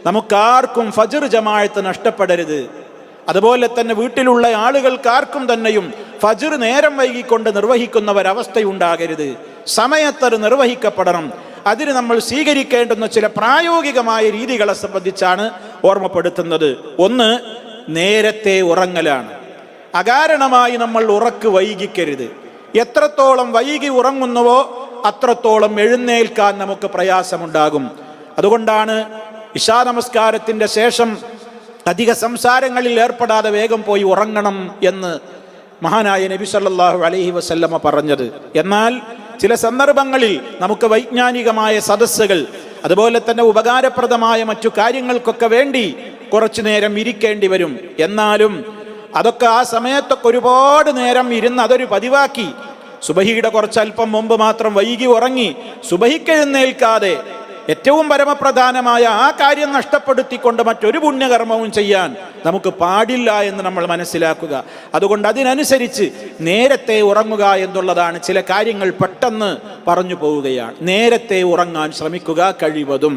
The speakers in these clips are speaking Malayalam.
നമുക്കാർക്കും ഫജ്ർ ജമാഅത്ത് നഷ്ടപ്പെടരുത്. അതുപോലെ തന്നെ വീട്ടിലുള്ള ആളുകൾക്കാർക്കും തന്നെയും ഫജ്ർ നേരം വൈകിക്കൊണ്ട് നിർവഹിക്കുന്ന ഒരവസ്ഥയുണ്ടാകരുത്. സമയത്തത് നിർവഹിക്കപ്പെടണം. അതിന് നമ്മൾ സ്വീകരിക്കേണ്ടുന്ന ചില പ്രായോഗികമായ രീതികളെ സംബന്ധിച്ചാണ് ഓർമ്മപ്പെടുത്തുന്നത്. ഒന്ന്, നേരത്തെ ഉറങ്ങലാണ്. അകാരണമായി നമ്മൾ ഉറക്ക് വൈകിക്കരുത്. എത്രത്തോളം വൈകി ഉറങ്ങുന്നുവോ അത്രത്തോളം എഴുന്നേൽക്കാൻ നമുക്ക് പ്രയാസമുണ്ടാകും. അതുകൊണ്ടാണ് ഇശാ നമസ്കാരത്തിൻ്റെ ശേഷം അധിക സംസാരങ്ങളിൽ ഏർപ്പെടാതെ വേഗം പോയി ഉറങ്ങണം എന്ന് മഹാനായ നബി സല്ലല്ലാഹു അലൈഹി വസല്ലമ പറഞ്ഞത്. എന്നാൽ ചില സന്ദർഭങ്ങളിൽ നമുക്ക് വൈജ്ഞാനികമായ സദസ്സുകൾ, അതുപോലെ തന്നെ ഉപകാരപ്രദമായ മറ്റു കാര്യങ്ങൾക്കൊക്കെ വേണ്ടി കുറച്ചു നേരം ഇരിക്കേണ്ടി വരും. എന്നാലും അതൊക്കെ ആ സമയത്തൊക്കെ ഒരുപാട് നേരം ഇരുന്ന് അതൊരു പതിവാക്കി സുബഹിയുടെ കുറച്ചല്പം മുമ്പ് മാത്രം വൈകി ഉറങ്ങി സുബഹിക്കെഴുന്നേൽക്കാതെ ഏറ്റവും പരമപ്രധാനമായ ആ കാര്യം നഷ്ടപ്പെടുത്തിക്കൊണ്ട് മറ്റൊരു പുണ്യകർമ്മവും ചെയ്യാൻ നമുക്ക് പാടില്ല എന്ന് നമ്മൾ മനസ്സിലാക്കുക. അതുകൊണ്ട് അതിനനുസരിച്ച് നേരത്തെ ഉറങ്ങുക എന്നുള്ളതാണ്. ചില കാര്യങ്ങൾ പെട്ടെന്ന് പറഞ്ഞു പോവുകയാണ്. നേരത്തെ ഉറങ്ങാൻ ശ്രമിക്കുക കഴിവതും.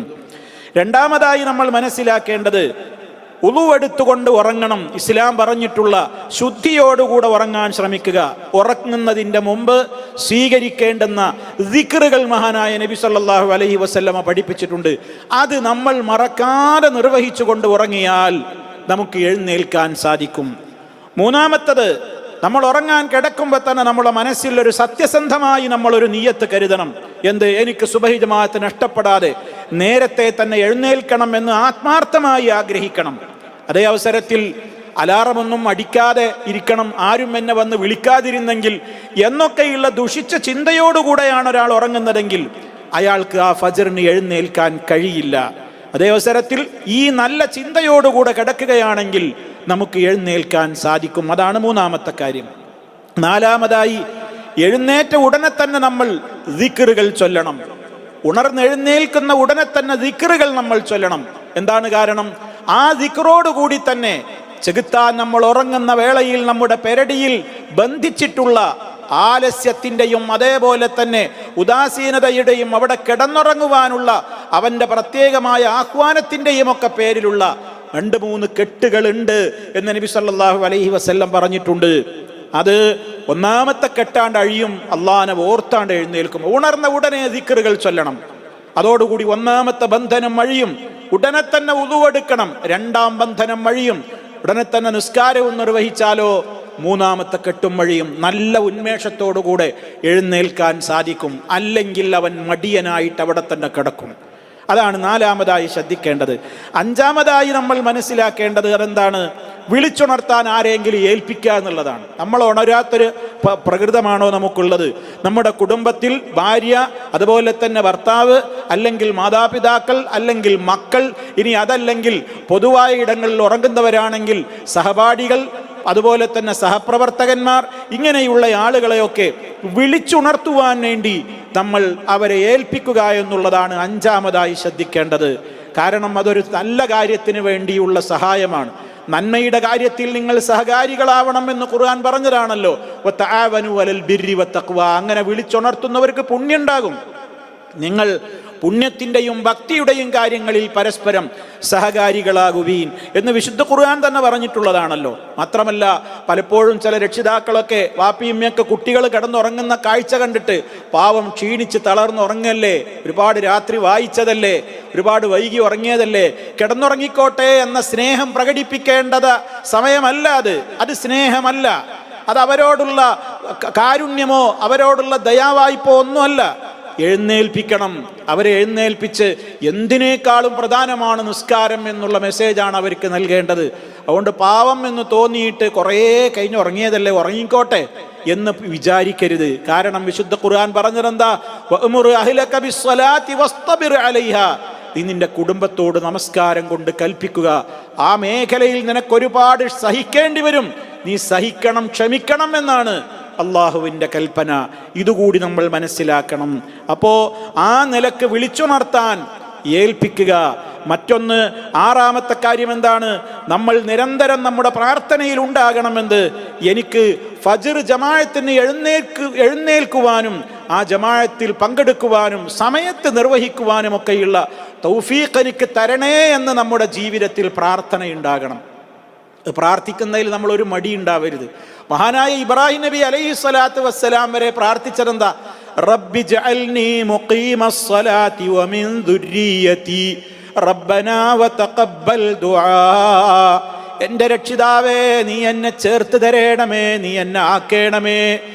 രണ്ടാമതായി നമ്മൾ മനസ്സിലാക്കേണ്ടത് ഉളുവെടുത്തുകൊണ്ട് ഉറങ്ങണം. ഇസ്ലാം പറഞ്ഞിട്ടുള്ള ശുദ്ധിയോടുകൂടെ ഉറങ്ങാൻ ശ്രമിക്കുക. ഉറങ്ങുന്നതിൻ്റെ മുമ്പ് സ്വീകരിക്കേണ്ടുന്ന ദിക്റുകൾ മഹാനായ നബി സല്ലല്ലാഹു അലൈഹി വസല്ലമ പഠിപ്പിച്ചിട്ടുണ്ട്. അത് നമ്മൾ മറക്കാതെ നിർവഹിച്ചുകൊണ്ട് ഉറങ്ങിയാൽ നമുക്ക് എഴുന്നേൽക്കാൻ സാധിക്കും. മൂന്നാമത്തത്, നമ്മൾ ഉറങ്ങാൻ കിടക്കുമ്പോൾ തന്നെ നമ്മുടെ മനസ്സിൽ ഒരു സത്യസന്ധമായി നമ്മളൊരു നിയ്യത്ത് കരുതണം. എന്ത്? എനിക്ക് സുബഹി ജമാഅത്ത് നഷ്ടപ്പെടാതെ നേരത്തെ തന്നെ എഴുന്നേൽക്കണം എന്ന് ആത്മാർത്ഥമായി ആഗ്രഹിക്കണം. അതേ അവസരത്തിൽ അലാറമൊന്നും അടിക്കാതെ ഇരിക്കണം, ആരും എന്നെ വന്ന് വിളിക്കാതിരുന്നെങ്കിൽ എന്നൊക്കെയുള്ള ദുഷിച്ച ചിന്തയോടുകൂടെയാണ് ഒരാൾ ഉറങ്ങുന്നതെങ്കിൽ അയാൾക്ക് ആ ഫജ്റിന് എഴുന്നേൽക്കാൻ കഴിയില്ല. അതേ അവസരത്തിൽ ഈ നല്ല ചിന്തയോടുകൂടെ കിടക്കുകയാണെങ്കിൽ നമുക്ക് എഴുന്നേൽക്കാൻ സാധിക്കും. അതാണ് മൂന്നാമത്തെ കാര്യം. നാലാമതായി, എഴുന്നേറ്റ ഉടനെ തന്നെ നമ്മൾ ദിക്റുകൾ ചൊല്ലണം. ഉണർന്നെഴുന്നേൽക്കുന്ന ഉടനെ തന്നെ ദിക്റുകൾ നമ്മൾ ചൊല്ലണം. എന്താണ് കാരണം? ആ ദിക്റോടുകൂടി തന്നെ ചെകുത്താൻ നമ്മൾ ഉറങ്ങുന്ന വേളയിൽ നമ്മുടെ പെരടിയിൽ ബന്ധിച്ചിട്ടുള്ള ആലസ്യത്തിൻ്റെയും അതേപോലെ തന്നെ ഉദാസീനതയുടെയും അവിടെ കിടന്നുറങ്ങുവാനുള്ള അവൻ്റെ പ്രത്യേകമായ ആഹ്വാനത്തിൻ്റെയും ഒക്കെ പേരിലുള്ള 2-3 കെട്ടുകളുണ്ട് എന്ന് നബി സല്ലല്ലാഹു അലൈഹി വസല്ലം പറഞ്ഞിട്ടുണ്ട്. അത് ഒന്നാമത്തെ കെട്ടാണ്ട് അഴിയും, അള്ളാഹനെ ഓർത്താണ്ട് എഴുന്നേൽക്കും. ഉണർന്ന ഉടനെ ദിക്റുകൾ ചൊല്ലണം. അതോടുകൂടി ഒന്നാമത്തെ ബന്ധനം അഴിയും. ഉടനെ തന്നെ വുളൂഅെടുക്കണം. രണ്ടാം ബന്ധനം അഴിയും. ഉടനെ തന്നെ നിസ്കാരവും നിർവഹിച്ചാലോ മൂന്നാമത്തെ കെട്ടും വഴിയും നല്ല ഉന്മേഷത്തോടുകൂടെ എഴുന്നേൽക്കാൻ സാധിക്കും. അല്ലെങ്കിൽ അവൻ മടിയനായിട്ട് അവിടെ തന്നെ കിടക്കും. അതാണ് നാലാമതായി ശ്രദ്ധിക്കേണ്ടത്. അഞ്ചാമതായി നമ്മൾ മനസ്സിലാക്കേണ്ടത് അതെന്താണ്? വിളിച്ചുണർത്താൻ ആരെങ്കിലും ഏൽപ്പിക്കുക എന്നുള്ളതാണ്. നമ്മൾ ഉണരാത്തൊരു പ്രകൃതമാണോ നമുക്കുള്ളത്? നമ്മുടെ കുടുംബത്തിൽ ഭാര്യ, അതുപോലെ തന്നെ ഭർത്താവ്, അല്ലെങ്കിൽ മാതാപിതാക്കൾ, അല്ലെങ്കിൽ മക്കൾ, ഇനി അതല്ലെങ്കിൽ പൊതുവായ ഇടങ്ങളിൽ ഉറങ്ങുന്നവരാണെങ്കിൽ സഹപാഠികൾ, അതുപോലെ തന്നെ സഹപ്രവർത്തകന്മാർ, ഇങ്ങനെയുള്ള ആളുകളെയൊക്കെ വിളിച്ചുണർത്തുവാൻ വേണ്ടി നമ്മൾ അവരെ ഏൽപ്പിക്കുക എന്നുള്ളതാണ് അഞ്ചാമതായി ശ്രദ്ധിക്കേണ്ടത്. കാരണം അതൊരു നല്ല കാര്യത്തിന് വേണ്ടിയുള്ള സഹായമാണ്. നന്മയുടെ കാര്യത്തിൽ നിങ്ങൾ സഹകാരികളാവണം എന്ന് ഖുർആൻ പറഞ്ഞതാണല്ലോ. വതആവനു അലൽ ബിർരി വത്തഖ്വ. അങ്ങനെ വിളിച്ചുണർത്തുന്നവർക്ക് പുണ്യമുണ്ടാകും. നിങ്ങൾ പുണ്യത്തിൻ്റെയും ഭക്തിയുടെയും കാര്യങ്ങളിൽ പരസ്പരം സഹകാരികളാകുവീൻ എന്ന് വിശുദ്ധ ഖുർആൻ തന്നെ പറഞ്ഞിട്ടുള്ളതാണല്ലോ. മാത്രമല്ല, പലപ്പോഴും ചില രക്ഷിതാക്കളൊക്കെ വാപ്പിയമ്മയൊക്കെ കുട്ടികൾ കിടന്നുറങ്ങുന്ന കാഴ്ച കണ്ടിട്ട് പാവം ക്ഷീണിച്ച് തളർന്നുറങ്ങല്ലേ, ഒരുപാട് രാത്രി വായിച്ചതല്ലേ, ഒരുപാട് വൈകി ഉറങ്ങിയതല്ലേ, കിടന്നുറങ്ങിക്കോട്ടെ എന്ന സ്നേഹം പ്രകടിപ്പിക്കേണ്ടത് സമയമല്ല. അത് സ്നേഹമല്ല. അത് അവരോടുള്ള കാരുണ്യമോ അവരോടുള്ള ദയാവായ്പോ ഒന്നുമല്ല. എഴുന്നേൽപ്പിക്കണം. അവരെ എഴുന്നേൽപ്പിച്ച് എന്തിനേക്കാളും പ്രധാനമാണ് നിസ്കാരം എന്നുള്ള മെസ്സേജാണ് അവർക്ക് നൽകേണ്ടത്. അതുകൊണ്ട് പാവം എന്ന് തോന്നിയിട്ട് കുറേ കഴിഞ്ഞ് ഉറങ്ങിയതല്ലേ, ഉറങ്ങിക്കോട്ടെ എന്ന് വിചാരിക്കരുത്. കാരണം വിശുദ്ധ ഖുർആൻ പറഞ്ഞതെന്താ? വഅ്മുർ അഹ്ലക ബിസ്സലാത്തി വസ്തബിർ അലൈഹാ. നീ നിന്റെ കുടുംബത്തോട് നമസ്കാരം കൊണ്ട് കൽപ്പിക്കുക. ആ മേഖലയിൽ നിനക്കൊരുപാട് സഹിക്കേണ്ടി വരും. നീ സഹിക്കണം, ക്ഷമിക്കണം എന്നാണ് അള്ളാഹുവിൻ്റെ കൽപ്പന. ഇതുകൂടി നമ്മൾ മനസ്സിലാക്കണം. അപ്പോൾ ആ നിലക്ക് വിളിച്ചുണർത്താൻ ഏൽപ്പിക്കുക. മറ്റൊന്ന്, ആറാമത്തെ കാര്യം എന്താണ്? നമ്മൾ നിരന്തരം നമ്മുടെ പ്രാർത്ഥനയിൽ ഉണ്ടാകണമെന്ന് എനിക്ക് ഫജ്ർ ജമാഅത്തിന് എഴുന്നേൽക്കുവാനും ആ ജമാഅത്തിൽ പങ്കെടുക്കുവാനും സമയത്ത് നിർവഹിക്കുവാനും ഒക്കെയുള്ള തൗഫീഖ് എനിക്ക് തരണേ എന്ന് നമ്മുടെ ജീവിതത്തിൽ പ്രാർത്ഥനയുണ്ടാകണം. പ്രാർത്ഥിക്കുന്നതിൽ നമ്മൾ ഒരു മടി ഉണ്ടാവരുത്. മഹാനായ ഇബ്രാഹിം നബി അലൈഹി സ്വലാത്തു വസ്സലാം വരെ പ്രാർത്ഥിച്ചതെന്താ? റബ്ബി ജഅൽനി മുഖീമസ്സലാത്തി വമിൻ ദുർരിയതി റബ്ബനാ വതഖബ്ബൽ ദുആ. എൻ്റെ രക്ഷിതാവേ, നീ എന്നെ ചേർത്ത് തരേണമേ, നീ എന്നെ ആക്കേണമേ.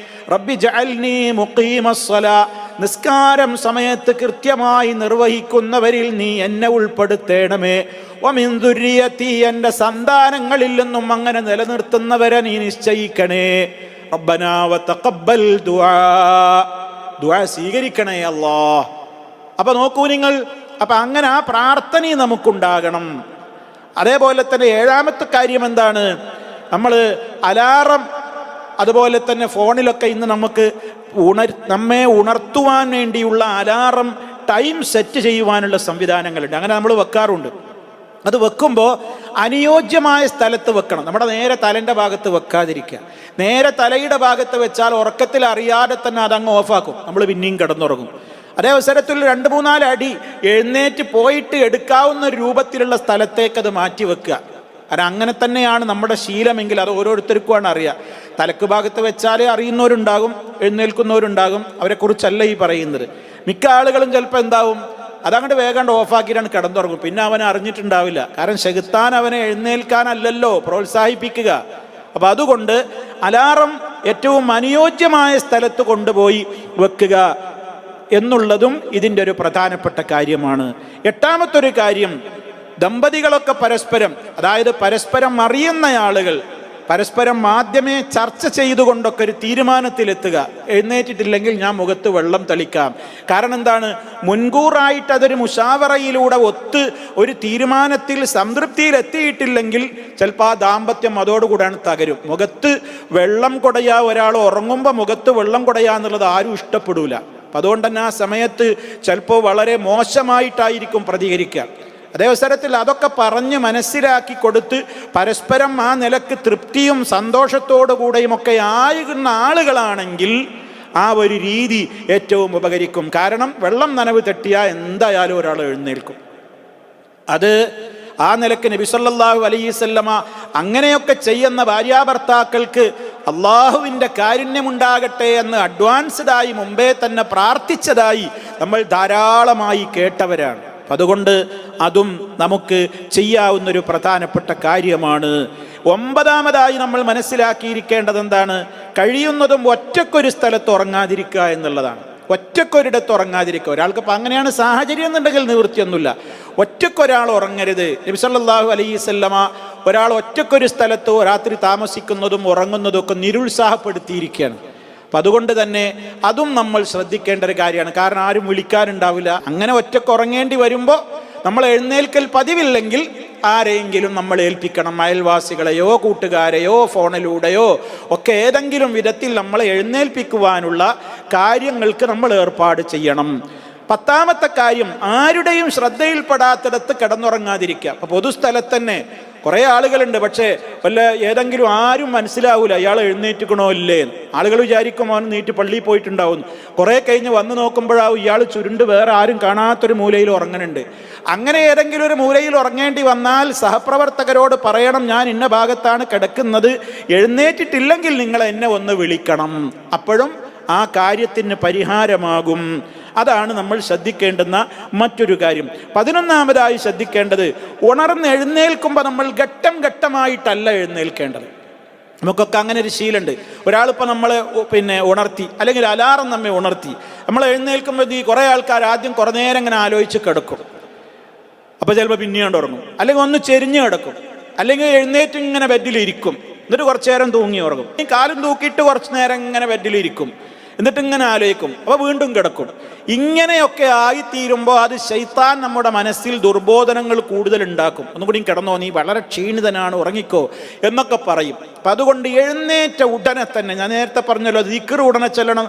റബ്ബി ജഅൽനി മുഖീമസ്സലാ, നിസ്കാരം സമയത്ത് കൃത്യമായി നിർവഹിക്കുന്നവരിൽ നീ എന്നെ ഉൾപ്പെടുത്തേണമേ. വമിൻ ദുർരിയതി, എൻ്റെ സന്താനങ്ങളിൽ നിന്നും അങ്ങനെ നിലനിർത്തുന്നവരെ നീ നിശ്ചയിക്കണേ. റബ്ബനാ വതഖബ്ബൽ ദുആ, ദുആ സ്വീകരിക്കണേ അല്ലാഹ്. അപ്പൊ നോക്കൂ നിങ്ങൾ, അപ്പൊ അങ്ങനെ ആ പ്രാർത്ഥനയും നമുക്കുണ്ടാകണം. അതേപോലെ തന്നെ ഏഴാമത്തെ കാര്യം എന്താണ്? നമ്മൾ അലാറം, അതുപോലെ തന്നെ ഫോണിലൊക്കെ ഇന്ന് നമുക്ക് നമ്മെ ഉണർത്തുവാൻ വേണ്ടിയുള്ള അലാറം ടൈം സെറ്റ് ചെയ്യുവാനുള്ള സംവിധാനങ്ങളുണ്ട്. അങ്ങനെ നമ്മൾ വെക്കാറുണ്ട്. അത് വെക്കുമ്പോൾ അനുയോജ്യമായ സ്ഥലത്ത് വെക്കണം. നമ്മുടെ നേരെ തലൻ്റെ ഭാഗത്ത് വെക്കാതിരിക്കുക. നേരെ തലയുടെ ഭാഗത്ത് വെച്ചാൽ ഉറക്കത്തിൽ അറിയാതെ തന്നെ അതങ്ങ് ഓഫാക്കും, നമ്മൾ പിന്നെയും കിടന്നുറങ്ങും. അതേ അവസരത്തിൽ 2-3 അടി എഴുന്നേറ്റ് പോയിട്ട് എടുക്കാവുന്ന രൂപത്തിലുള്ള സ്ഥലത്തേക്ക് അത് മാറ്റി വെക്കുക. കാരണം അങ്ങനെ തന്നെയാണ് നമ്മുടെ ശീലമെങ്കിൽ അത് ഓരോരുത്തർക്കുമാണ് അറിയുക. തലക്ക് ഭാഗത്ത് വെച്ചാൽ അറിയുന്നവരുണ്ടാകും, എഴുന്നേൽക്കുന്നവരുണ്ടാകും. അവരെക്കുറിച്ചല്ല ഈ പറയുന്നത്. മിക്ക ആളുകളും ചിലപ്പോൾ എന്താവും, അതങ്ങോട്ട് വേഗം ഓഫാക്കിയിട്ടാണ് കിടന്നുറങ്ങും. പിന്നെ അവനെ അറിഞ്ഞിട്ടുണ്ടാവില്ല. കാരണം ശൈത്താൻ അവനെ എഴുന്നേൽക്കാനല്ലല്ലോ പ്രോത്സാഹിപ്പിക്കുക. അപ്പം അതുകൊണ്ട് അലാറം ഏറ്റവും അനുയോജ്യമായ സ്ഥലത്ത് കൊണ്ടുപോയി വെക്കുക എന്നുള്ളതും ഇതിൻ്റെ ഒരു പ്രധാനപ്പെട്ട കാര്യമാണ്. എട്ടാമത്തൊരു കാര്യം, ദമ്പതികളൊക്കെ പരസ്പരം, അതായത് പരസ്പരം അറിയുന്ന ആളുകൾ പരസ്പരം ആദ്യമേ ചർച്ച ചെയ്തുകൊണ്ടൊക്കെ ഒരു തീരുമാനത്തിലെത്തുക. എഴുന്നേറ്റിട്ടില്ലെങ്കിൽ ഞാൻ മുഖത്ത് വെള്ളം തളിക്കാം. കാരണം എന്താണ്? മുൻകൂറായിട്ട് അതൊരു മുഷാവറയിലൂടെ ഒത്ത് ഒരു തീരുമാനത്തിൽ സംതൃപ്തിയിൽ എത്തിയിട്ടില്ലെങ്കിൽ ചിലപ്പോൾ ആ ദാമ്പത്യം അതോടുകൂടാണ് തകരും. മുഖത്ത് വെള്ളം കൊടയാ, ഒരാൾ ഉറങ്ങുമ്പോൾ മുഖത്ത് വെള്ളം കൊടയാ എന്നുള്ളത് ആരും ഇഷ്ടപ്പെടൂല. അപ്പം അതുകൊണ്ട് തന്നെ ആ സമയത്ത് ചിലപ്പോൾ വളരെ മോശമായിട്ടായിരിക്കും പ്രതികരിക്കുക. അതേ അവസരത്തിൽ അതൊക്കെ പറഞ്ഞ് മനസ്സിലാക്കി കൊടുത്ത് പരസ്പരം ആ നിലക്ക് തൃപ്തിയും സന്തോഷത്തോടു കൂടെയും ഒക്കെ ആകുന്ന ആളുകളാണെങ്കിൽ ആ ഒരു രീതി ഏറ്റവും ഉപകരിക്കും. കാരണം വെള്ളം നനവ് തട്ടിയാൽ എന്തായാലും ഒരാൾ എഴുന്നേൽക്കും. അത് ആ നിലക്ക് നബി സല്ലല്ലാഹു അലൈഹി വസല്ലമ അങ്ങനെയൊക്കെ ചെയ്യുന്ന ഭാര്യാഭർത്താക്കൾക്ക് അള്ളാഹുവിൻ്റെ കാരുണ്യമുണ്ടാകട്ടെ എന്ന് അഡ്വാൻസ്ഡായി മുമ്പേ തന്നെ പ്രാർത്ഥിച്ചതായി നമ്മൾ ധാരാളമായി കേട്ടവരാണ്. അതുകൊണ്ട് അതും നമുക്ക് ചെയ്യാവുന്നൊരു പ്രധാനപ്പെട്ട കാര്യമാണ്. ഒമ്പതാമതായി നമ്മൾ മനസ്സിലാക്കിയിരിക്കേണ്ടത് എന്താണ്? കഴിയുന്നതും ഒറ്റക്കൊരു സ്ഥലത്ത് ഉറങ്ങാതിരിക്കുക എന്നുള്ളതാണ്. ഒറ്റക്കൊരിടത്ത് ഉറങ്ങാതിരിക്കുക. ഒരാൾക്കിപ്പോൾ അങ്ങനെയാണ് സാഹചര്യം എന്നുണ്ടെങ്കിൽ നിവൃത്തിയൊന്നുമില്ല. ഒറ്റക്കൊരാൾ ഉറങ്ങരുത്. നബി സല്ലല്ലാഹു അലൈഹി വസല്ലമ ഒരാൾ ഒറ്റക്കൊരു സ്ഥലത്ത് രാത്രി താമസിക്കുന്നതും ഉറങ്ങുന്നതും ഒക്കെ നിരുത്സാഹപ്പെടുത്തിയിരിക്കുകയാണ്. അപ്പം അതുകൊണ്ട് തന്നെ അതും നമ്മൾ ശ്രദ്ധിക്കേണ്ട ഒരു കാര്യമാണ്. കാരണം ആരും വിളിക്കാനുണ്ടാവില്ല. അങ്ങനെ ഒറ്റക്ക് ഉറങ്ങേണ്ടി വരുമ്പോൾ നമ്മൾ എഴുന്നേൽക്കൽ പതിവില്ലെങ്കിൽ ആരെയെങ്കിലും നമ്മൾ ഏൽപ്പിക്കണം. അയൽവാസികളെയോ കൂട്ടുകാരെയോ ഫോണിലൂടെയോ ഒക്കെ ഏതെങ്കിലും വിധത്തിൽ നമ്മളെ എഴുന്നേൽപ്പിക്കുവാനുള്ള കാര്യങ്ങൾക്ക് നമ്മൾ ഏർപ്പാട് ചെയ്യണം. പത്താമത്തെ കാര്യം, ആരുടെയും ശ്രദ്ധയിൽപ്പെടാത്തിടത്ത് കിടന്നുറങ്ങാതിരിക്കുക. അപ്പോൾ പൊതുസ്ഥലത്ത് തന്നെ കുറേ ആളുകളുണ്ട്, പക്ഷേ വല്ല ഏതെങ്കിലും ആരും മനസ്സിലാവൂല ഇയാൾ എഴുന്നേറ്റിക്കണോ ഇല്ലേ. ആളുകൾ വിചാരിക്കും അവൻ നീറ്റ് പള്ളിയിൽ പോയിട്ടുണ്ടാവും. കുറേ കഴിഞ്ഞ് വന്ന് നോക്കുമ്പോഴാവും ഇയാൾ ചുരുണ്ട് വേറെ ആരും കാണാത്തൊരു മൂലയിൽ ഉറങ്ങുന്നുണ്ട്. അങ്ങനെ ഏതെങ്കിലും ഒരു മൂലയിൽ ഉറങ്ങേണ്ടി വന്നാൽ സഹപ്രവർത്തകരോട് പറയണം, ഞാൻ ഇന്ന ഭാഗത്താണ് കിടക്കുന്നത്, എഴുന്നേറ്റിട്ടില്ലെങ്കിൽ നിങ്ങൾ എന്നെ ഒന്ന് വിളിക്കണം. അപ്പോഴും ആ കാര്യത്തിന് പരിഹാരമാകും. അതാണ് നമ്മൾ ശ്രദ്ധിക്കേണ്ടുന്ന മറ്റൊരു കാര്യം. 11ാമതായി ശ്രദ്ധിക്കേണ്ടത്, ഉണർന്ന് എഴുന്നേൽക്കുമ്പോൾ നമ്മൾ ഘട്ടം ഘട്ടമായിട്ടല്ല എഴുന്നേൽക്കേണ്ടത്. നമുക്കൊക്കെ അങ്ങനെ ഒരു ശീലമുണ്ട്. ഒരാളിപ്പോൾ നമ്മളെ ഉണർത്തി, അല്ലെങ്കിൽ അലാറം നമ്മെ ഉണർത്തി, നമ്മൾ എഴുന്നേൽക്കുമ്പോൾ ഈ കുറേ ആൾക്കാർ ആദ്യം കുറേ നേരം ഇങ്ങനെ ആലോചിച്ച് കിടക്കും. അപ്പോൾ ചിലപ്പോൾ പിന്നെയാണ്ട് ഉറങ്ങും, അല്ലെങ്കിൽ ഒന്ന് ചെരിഞ്ഞ് കിടക്കും, അല്ലെങ്കിൽ എഴുന്നേറ്റ് ഇങ്ങനെ ബെഡിലിരിക്കും, എന്നിട്ട് കുറച്ച് നേരം തൂങ്ങി ഉറങ്ങും. ഈ കാലും തൂക്കിയിട്ട് കുറച്ച് നേരം ഇങ്ങനെ ബെഡിലിരിക്കും, എന്നിട്ട് ഇങ്ങനെ ആലോചിക്കും, അപ്പോൾ വീണ്ടും കിടക്കും. ഇങ്ങനെയൊക്കെ ആയിത്തീരുമ്പോൾ അത് ശൈത്താൻ നമ്മുടെ മനസ്സിൽ ദുർബോധനങ്ങൾ കൂടുതൽ ഉണ്ടാക്കും. ഒന്നുകൂടി കിടന്നോ, നീ വളരെ ക്ഷീണിതനാണ്, ഉറങ്ങിക്കോ എന്നൊക്കെ പറയും. അപ്പം അതുകൊണ്ട് എഴുന്നേറ്റ ഉടനെ തന്നെ, ഞാൻ നേരത്തെ പറഞ്ഞല്ലോ ദിക്ർ ഉടനെ ചെല്ലണം.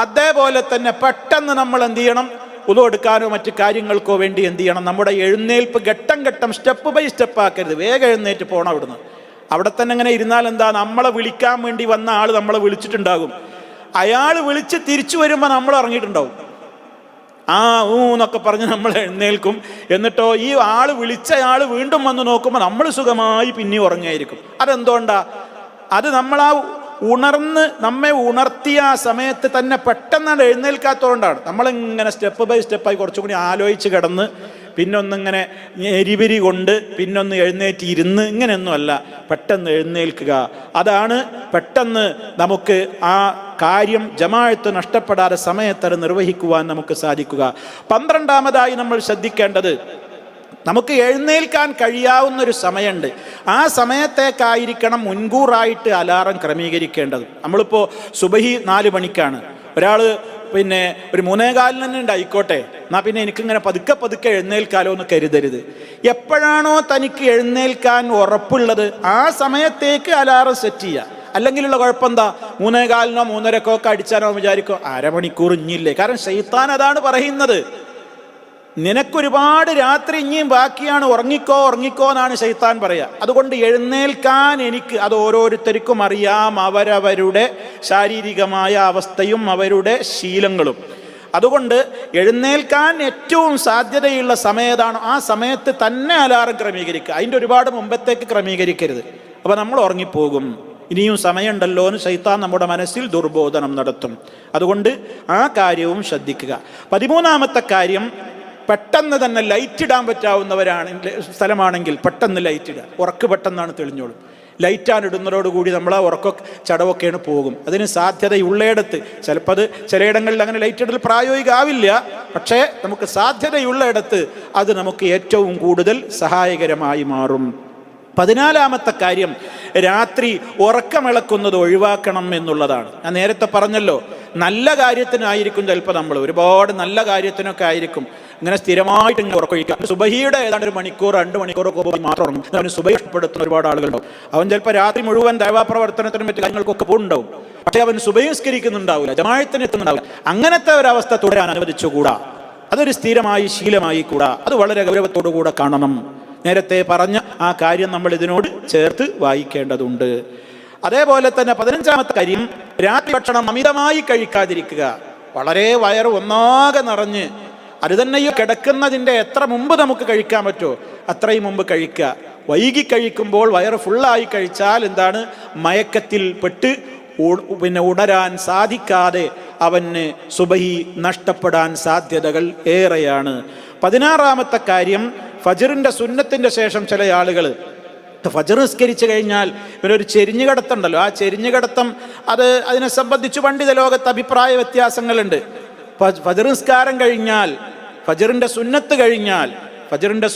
അതേപോലെ തന്നെ പെട്ടെന്ന് നമ്മൾ എന്ത് ചെയ്യണം? ഉദു എടുക്കാനോ മറ്റു കാര്യങ്ങൾക്കോ വേണ്ടി എന്ത് ചെയ്യണം? നമ്മുടെ എഴുന്നേൽപ്പ് ഘട്ടം ഘട്ടം സ്റ്റെപ്പ് ബൈ സ്റ്റെപ്പ് ആക്കരുത്. വേഗം എഴുന്നേറ്റ് പോകണം അവിടുന്ന്. അവിടെ തന്നെ ഇങ്ങനെ ഇരുന്നാൽ എന്താ, നമ്മളെ വിളിക്കാൻ വേണ്ടി വന്ന ആൾ നമ്മളെ വിളിച്ചിട്ടുണ്ടാകും. അയാൾ വിളിച്ച് തിരിച്ചു വരുമ്പോൾ നമ്മൾ ഇറങ്ങിയിട്ടുണ്ടാവും. എന്നൊക്കെ പറഞ്ഞ് നമ്മൾ എഴുന്നേൽക്കും. എന്നിട്ടോ ഈ ആള് വിളിച്ചയാൾ വീണ്ടും വന്ന് നോക്കുമ്പോൾ നമ്മൾ സുഖമായി പിന്നെ ഉറങ്ങായിരിക്കും. അതെന്തുകൊണ്ടാ? അത് നമ്മളാ നമ്മെ ഉണർത്തിയ ആ സമയത്ത് തന്നെ പെട്ടെന്നാണ് എഴുന്നേൽക്കാത്തതുകൊണ്ടാണ്. നമ്മളിങ്ങനെ സ്റ്റെപ്പ് ബൈ സ്റ്റെപ്പായി കുറച്ചും കൂടി ആലോചിച്ച് കിടന്ന് പിന്നൊന്നിങ്ങനെ എരിപിരി കൊണ്ട് പിന്നൊന്ന് എഴുന്നേറ്റ് ഇരുന്ന് ഇങ്ങനെയൊന്നുമല്ല, പെട്ടെന്ന് എഴുന്നേൽക്കുക. അതാണ് പെട്ടെന്ന് നമുക്ക് ആ കാര്യം ജമാഅത്ത് നഷ്ടപ്പെടാതെ സമയത്ത് നിർവഹിക്കുവാൻ നമുക്ക് സാധിക്കുക. 12ാമതായി നമ്മൾ ശ്രദ്ധിക്കേണ്ടത്, നമുക്ക് എഴുന്നേൽക്കാൻ കഴിയാവുന്നൊരു സമയമുണ്ട്. ആ സമയത്തേക്കായിരിക്കണം മുൻകൂറായിട്ട് അലാറം ക്രമീകരിക്കേണ്ടത്. നമ്മളിപ്പോൾ സുബഹി 4 മണിക്കാണ്, ഒരാൾ പിന്നെ ഒരു 3:15 തന്നെ ഉണ്ടായിക്കോട്ടെ, എന്നാൽ പിന്നെ എനിക്കിങ്ങനെ പതുക്കെ പതുക്കെ എഴുന്നേൽക്കാലോ എന്ന് കരുതരുത്. എപ്പോഴാണോ തനിക്ക് എഴുന്നേൽക്കാൻ ഉറപ്പുള്ളത് ആ സമയത്തേക്ക് അലാറം സെറ്റ് ചെയ്യുക. അല്ലെങ്കിലുള്ള കുഴപ്പം എന്താ? 3:15 3:30 അടിച്ചാലോ വിചാരിക്കോ അരമണിക്കൂർ ഇഞ്ഞില്ലേ. കാരണം ശൈത്താൻ അതാണ് പറയുന്നത്, നിനക്കൊരുപാട് രാത്രി ഇനിയും ബാക്കിയാണ്, ഉറങ്ങിക്കോ ഉറങ്ങിക്കോ എന്നാണ് ശൈത്താൻ പറയുക. അതുകൊണ്ട് എഴുന്നേൽക്കാൻ അത് ഓരോരുത്തർക്കും അറിയാം, അവരവരുടെ ശാരീരികമായ അവസ്ഥയും അവരുടെ ശീലങ്ങളും. അതുകൊണ്ട് എഴുന്നേൽക്കാൻ ഏറ്റവും സാധ്യതയുള്ള സമയത്താണ് ആ സമയത്ത് തന്നെ അലാറം ക്രമീകരിക്കുക. അതിൻ്റെ ഒരുപാട് മുമ്പത്തേക്ക് ക്രമീകരിക്കരുത്. അപ്പോൾ നമ്മൾ ഉറങ്ങിപ്പോകും, ഇനിയും സമയമുണ്ടല്ലോ എന്ന് ശൈത്താൻ നമ്മുടെ മനസ്സിൽ ദുർബോധനം നടത്തും. അതുകൊണ്ട് ആ കാര്യവും ശ്രദ്ധിക്കുക. 13ാമത്തെ കാര്യം, പെട്ടെന്ന് തന്നെ ലൈറ്റ് ഇടാൻ പറ്റാവുന്നവരാണ് സ്ഥലമാണെങ്കിൽ പെട്ടെന്ന് ലൈറ്റ് ഇടുക. ഉറക്ക് പെട്ടെന്നാണ് തെളിഞ്ഞോളും. ലൈറ്റാണ് ഇടുന്നതോടുകൂടി നമ്മളെ ഉറക്കം ചടവൊക്കെയാണ് പോകും. അതിന് സാധ്യതയുള്ളയിടത്ത്, ചിലപ്പോൾ അത് ചിലയിടങ്ങളിൽ അങ്ങനെ ലൈറ്റ് ഇടൽ പ്രായോഗികമാവില്ല, പക്ഷേ നമുക്ക് സാധ്യതയുള്ളയിടത്ത് അത് നമുക്ക് ഏറ്റവും കൂടുതൽ സഹായകരമായി മാറും. 14ാമത്തെ കാര്യം, രാത്രി ഉറക്കമിളക്കുന്നത് ഒഴിവാക്കണം എന്നുള്ളതാണ്. ഞാൻ നേരത്തെ പറഞ്ഞല്ലോ, നല്ല കാര്യത്തിനായിരിക്കും ചിലപ്പോൾ നമ്മൾ ഒരുപാട് നല്ല കാര്യത്തിനൊക്കെ ആയിരിക്കും ഇങ്ങനെ സ്ഥിരമായിട്ട് ഇങ്ങനെ ഉറക്കൊഴിക്കാം. സുബഹിയുടെ ഏതാണ്ട് 1 മണിക്കൂർ 2 മണിക്കൂറൊക്കെ മാത്രം ഉറങ്ങും. അവന് സുബഹി ഇഷ്ടപ്പെടുത്തുന്ന ഒരുപാട് ആളുകളുണ്ടാവും. അവൻ ചിലപ്പോൾ രാത്രി മുഴുവൻ ദൈവപ്രവർത്തനത്തിനും മറ്റു കാര്യങ്ങൾക്കൊക്കെ പോകുന്നുണ്ടാവും, പക്ഷേ അവൻ സുബഹിസ്കരിക്കുന്നുണ്ടാവില്ല, ജമാഅത്തിന് എത്തുന്നുണ്ടാവില്ല. അങ്ങനത്തെ ഒരവസ്ഥ തുടരാൻ അനുവദിച്ചുകൂടാ. അതൊരു സ്ഥിരമായി ശീലമായി കൂടാ. അത് വളരെ ഗൗരവത്തോടു കൂടെ കാണണം. നേരത്തെ പറഞ്ഞ ആ കാര്യം നമ്മൾ ഇതിനോട് ചേർത്ത് വായിക്കേണ്ടതുണ്ട്. അതേപോലെ തന്നെ 15ാമത്തെ കാര്യം, രാത്രി ഭക്ഷണം അമിതമായി കഴിക്കാതിരിക്കുക. വളരെ വയറ് ഒന്നാകെ നിറഞ്ഞ് അത് തന്നെയോ കിടക്കുന്നതിൻ്റെ എത്ര മുമ്പ് നമുക്ക് കഴിക്കാൻ പറ്റുമോ അത്രയും മുമ്പ് കഴിക്കുക. വൈകി കഴിക്കുമ്പോൾ വയറ് ഫുള്ളായി കഴിച്ചാൽ എന്താണ്, മയക്കത്തിൽ പെട്ട് പിന്നെ ഉണരാൻ സാധിക്കാതെ അവന് സുബഹി നഷ്ടപ്പെടാൻ സാധ്യതകൾ ഏറെയാണ്. 16ാമത്തെ കാര്യം, ഫജ്റിന്റെ സുന്നത്തിന്റെ ശേഷം ചില ആളുകൾ ഫജ്ർ നിസ്കരിച്ചു കഴിഞ്ഞാൽ ഇവരൊരു ചെരിഞ്ഞു കിടത്തുണ്ടല്ലോ, ആ ചെരിഞ്ഞു കിടത്തം അതിനെ സംബന്ധിച്ച് പണ്ഡിത ലോകത്ത് അഭിപ്രായ വ്യത്യാസങ്ങളുണ്ട്. ഫജ്ർ നിസ്കാരം കഴിഞ്ഞാൽ, ഫജ്റിന്റെ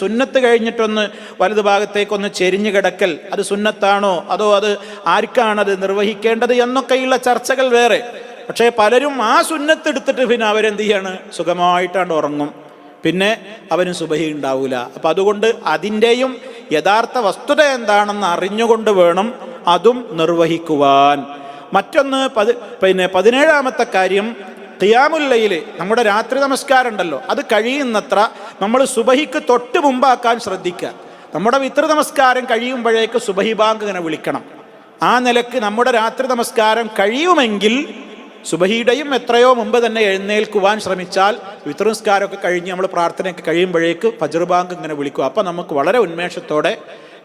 സുന്നത്ത് കഴിഞ്ഞിട്ടൊന്ന് വലതു ഭാഗത്തേക്കൊന്ന് ചെരിഞ്ഞു കിടക്കൽ, അത് സുന്നത്താണോ അതോ അത് ആർക്കാണത് നിർവഹിക്കേണ്ടത് എന്നൊക്കെയുള്ള ചർച്ചകൾ വേറെ. പക്ഷേ പലരും ആ സുന്നത്ത് എടുത്തിട്ട് പിന്നെ അവരെന്ത് ചെയ്യാണ്, സുഖമായിട്ടാണ് ഉറങ്ങും, പിന്നെ അവന് സുബഹി ഉണ്ടാവില്ല. അപ്പം അതുകൊണ്ട് അതിൻ്റെയും യഥാർത്ഥ വസ്തുത എന്താണെന്ന് അറിഞ്ഞുകൊണ്ട് വേണം അതും നിർവഹിക്കുവാൻ. മറ്റൊന്ന് 17ാമത്തെ കാര്യം, ഖിയാമുൽ ലൈൽ, നമ്മുടെ രാത്രി നമസ്കാരം ഉണ്ടല്ലോ, അത് കഴിയുന്നത്ര നമ്മൾ സുബഹിക്ക് തൊട്ട് മുമ്പാക്കാൻ ശ്രദ്ധിക്കുക. നമ്മുടെ വിത്ർ നമസ്കാരം കഴിയുമ്പോഴേക്ക് സുബഹി ബാങ്ക് ഇങ്ങനെ വിളിക്കണം. ആ നിലക്ക് നമ്മുടെ രാത്രി നമസ്കാരം കഴിയുമെങ്കിൽ സുബഹിയുടെയും എത്രയോ മുമ്പ് തന്നെ എഴുന്നേൽക്കുവാൻ ശ്രമിച്ചാൽ വിത്ർ നിസ്കാരമൊക്കെ കഴിഞ്ഞ് നമ്മൾ പ്രാർത്ഥനയൊക്കെ കഴിയുമ്പോഴേക്ക് ഫജ്ർ ബാങ്ക് ഇങ്ങനെ വിളിക്കും. അപ്പം നമുക്ക് വളരെ ഉന്മേഷത്തോടെ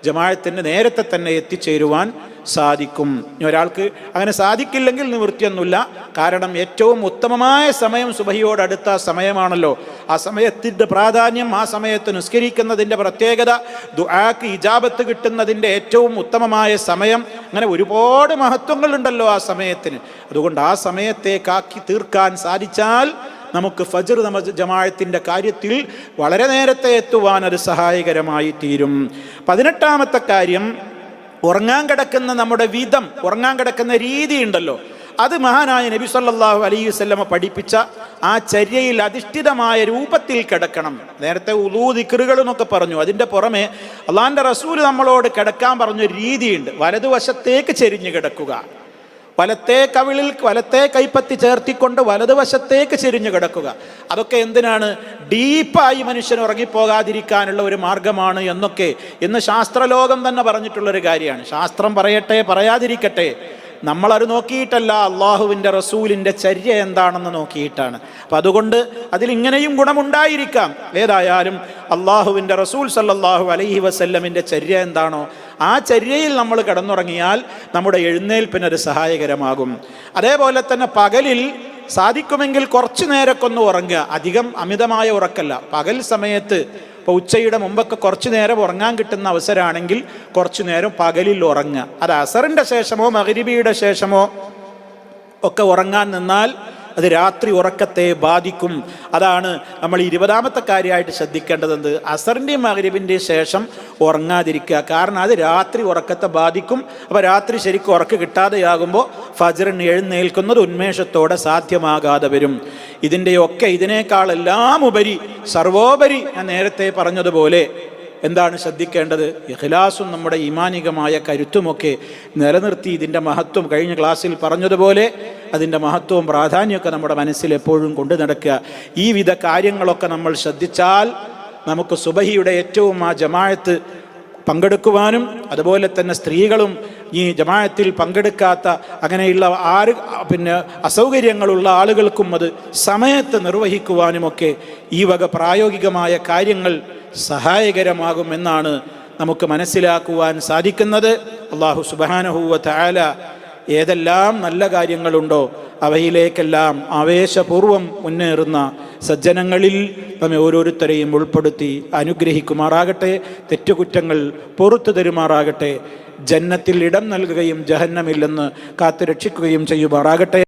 ജമാഅത്തിന് നേരത്തെ തന്നെ എത്തിച്ചേരുവാൻ സാധിക്കും. ഒരാൾക്ക് അങ്ങനെ സാധിക്കില്ലെങ്കിൽ നിവൃത്തിയൊന്നുമില്ല. കാരണം ഏറ്റവും ഉത്തമമായ സമയം സുബഹിയോടടുത്ത സമയമാണല്ലോ. ആ സമയത്തിൻ്റെ പ്രാധാന്യം, ആ സമയത്ത് നിസ്കരിക്കുന്നതിൻ്റെ പ്രത്യേകത, ദുആക്ക് ഇജാബത്ത് കിട്ടുന്നതിൻ്റെ ഏറ്റവും ഉത്തമമായ സമയം, അങ്ങനെ ഒരുപാട് മഹത്വങ്ങളുണ്ടല്ലോ ആ സമയത്തിന്. അതുകൊണ്ട് ആ സമയത്തേക്കാക്കി തീർക്കാൻ സാധിച്ചാൽ നമുക്ക് ഫജ്ർ ജമാഅത്തിൻ്റെ കാര്യത്തിൽ വളരെ നേരത്തെ എത്തുവാൻ അത് സഹായകരമായി തീരും. 18ാമത്തെ കാര്യം, ഉറങ്ങാൻ കിടക്കുന്ന നമ്മുടെ വിധം, ഉറങ്ങാൻ കിടക്കുന്ന രീതി ഉണ്ടല്ലോ, അത് മഹാനായ നബി സല്ലല്ലാഹു അലൈഹി വസല്ലമ പഠിപ്പിച്ച ആ ചര്യയിൽ അധിഷ്ഠിതമായ രൂപത്തിൽ കിടക്കണം. നേരത്തെ ഉളൂ ദിക്റുകൾ എന്നൊക്കെ പറഞ്ഞു. അതിൻ്റെ പുറമെ അള്ളാഹിൻ്റെ റസൂൽ നമ്മളോട് കിടക്കാൻ പറഞ്ഞൊരു രീതിയുണ്ട്. വലതുവശത്തേക്ക് ചെരിഞ്ഞു കിടക്കുക, വലത്തെ കവിളിൽ വലത്തെ കൈപ്പത്തി ചേർത്തിക്കൊണ്ട് വലതുവശത്തേക്ക് ചെരിഞ്ഞു കിടക്കുക. അതൊക്കെ എന്തിനാണ്? ഡീപ്പായി മനുഷ്യൻ ഉറങ്ങിപ്പോകാതിരിക്കാനുള്ള ഒരു മാർഗമാണ് എന്നൊക്കെ ഇന്ന് ശാസ്ത്രലോകം തന്നെ പറഞ്ഞിട്ടുള്ളൊരു കാര്യമാണ്. ശാസ്ത്രം പറയട്ടെ പറയാതിരിക്കട്ടെ, നമ്മളത് നോക്കിയിട്ടല്ല, അള്ളാഹുവിൻ്റെ റസൂലിൻ്റെ ചര്യ എന്താണെന്ന് നോക്കിയിട്ടാണ്. അപ്പം അതുകൊണ്ട് അതിലിങ്ങനെയും ഗുണമുണ്ടായിരിക്കാം. ഏതായാലും അള്ളാഹുവിൻ്റെ റസൂൽ സല്ലല്ലാഹു അലൈഹി വസല്ലമിൻ്റെ ചര്യ എന്താണോ ആ ചര്യയിൽ നമ്മൾ കിടന്നുറങ്ങിയാൽ നമ്മുടെ എഴുന്നേൽപ്പിനത് സഹായകരമാകും. അതേപോലെ തന്നെ പകലിൽ സാധിക്കുമെങ്കിൽ കുറച്ചു നേരമൊക്കെ ഉറങ്ങുക. അധികം അമിതമായ ഉറക്കല്ല. പകൽ സമയത്ത് ഇപ്പോൾ ഉച്ചയുടെ മുമ്പൊക്കെ കുറച്ചു നേരം ഉറങ്ങാൻ കിട്ടുന്ന അവസരമാണെങ്കിൽ കുറച്ചു നേരം പകലിൽ ഉറങ്ങുക. അത് അസറിൻ്റെ ശേഷമോ മഗ്രിബിയുടെ ശേഷമോ ഒക്കെ ഉറങ്ങാൻ നിന്നാൽ അത് രാത്രി ഉറക്കത്തെ ബാധിക്കും. അതാണ് നമ്മൾ 20ാമത്തെ കാര്യമായിട്ട് ശ്രദ്ധിക്കേണ്ടത്. അസറിൻ്റെയും മഗ്രിബിൻ്റെയും ശേഷം ഉറങ്ങാതിരിക്കുക. കാരണം അത് രാത്രി ഉറക്കത്തെ ബാധിക്കും. അപ്പോൾ രാത്രി ശരിക്കും ഉറക്കം കിട്ടാതെയാകുമ്പോൾ ഫജ്റിന് എഴുന്നേൽക്കുന്നത് ഉന്മേഷത്തോടെ സാധ്യമാകാതെ വരും. ഇതിനേക്കാളെല്ലാം ഉപരി, സർവോപരി ഞാൻ നേരത്തെ പറഞ്ഞതുപോലെ എന്താണ് ശ്രദ്ധിക്കേണ്ടത്? ഇഖ്ലാസും നമ്മുടെ ഈമാനികമായ കരുത്തുമൊക്കെ നിലനിർത്തി ഇതിൻ്റെ മഹത്വം കഴിഞ്ഞ ക്ലാസ്സിൽ പറഞ്ഞതുപോലെ അതിൻ്റെ മഹത്വവും പ്രാധാന്യമൊക്കെ നമ്മുടെ മനസ്സിൽ എപ്പോഴും കൊണ്ടു നടക്കുക. ഈ വിധ കാര്യങ്ങളൊക്കെ നമ്മൾ ശ്രദ്ധിച്ചാൽ നമുക്ക് സുബഹിയുടെ ഏറ്റവും ആ ജമാഅത്ത് പങ്കെടുക്കുവാനും അതുപോലെ തന്നെ സ്ത്രീകളും ഈ ജമാഅത്തിൽ പങ്കെടുക്കാത്ത അങ്ങനെയുള്ള അസൗകര്യങ്ങളുള്ള ആളുകൾക്കും അത് സമയത്ത് നിർവഹിക്കുവാനുമൊക്കെ ഈ വക പ്രായോഗികമായ കാര്യങ്ങൾ സഹായകരമാകുമെന്നാണ് നമുക്ക് മനസ്സിലാക്കുവാൻ സാധിക്കുന്നത്. അല്ലാഹു സുബ്ഹാനഹു വ തആല ഏതെല്ലാം നല്ല കാര്യങ്ങളുണ്ടോ അവയിലേക്കെല്ലാം ആവേശപൂർവം മുന്നേറുന്ന സജ്ജനങ്ങളിൽ നമ്മെ ഓരോരുത്തരെയും ഉൾപ്പെടുത്തി അനുഗ്രഹിക്കുമാറാകട്ടെ. തെറ്റുകുറ്റങ്ങൾ പുറത്തു തരുമാറാകട്ടെ. ജന്നത്തിൽ ഇടം നൽകുകയും ജഹന്നമില്ലെന്ന് കാത്തു രക്ഷിക്കുകയും ചെയ്യുമാറാകട്ടെ.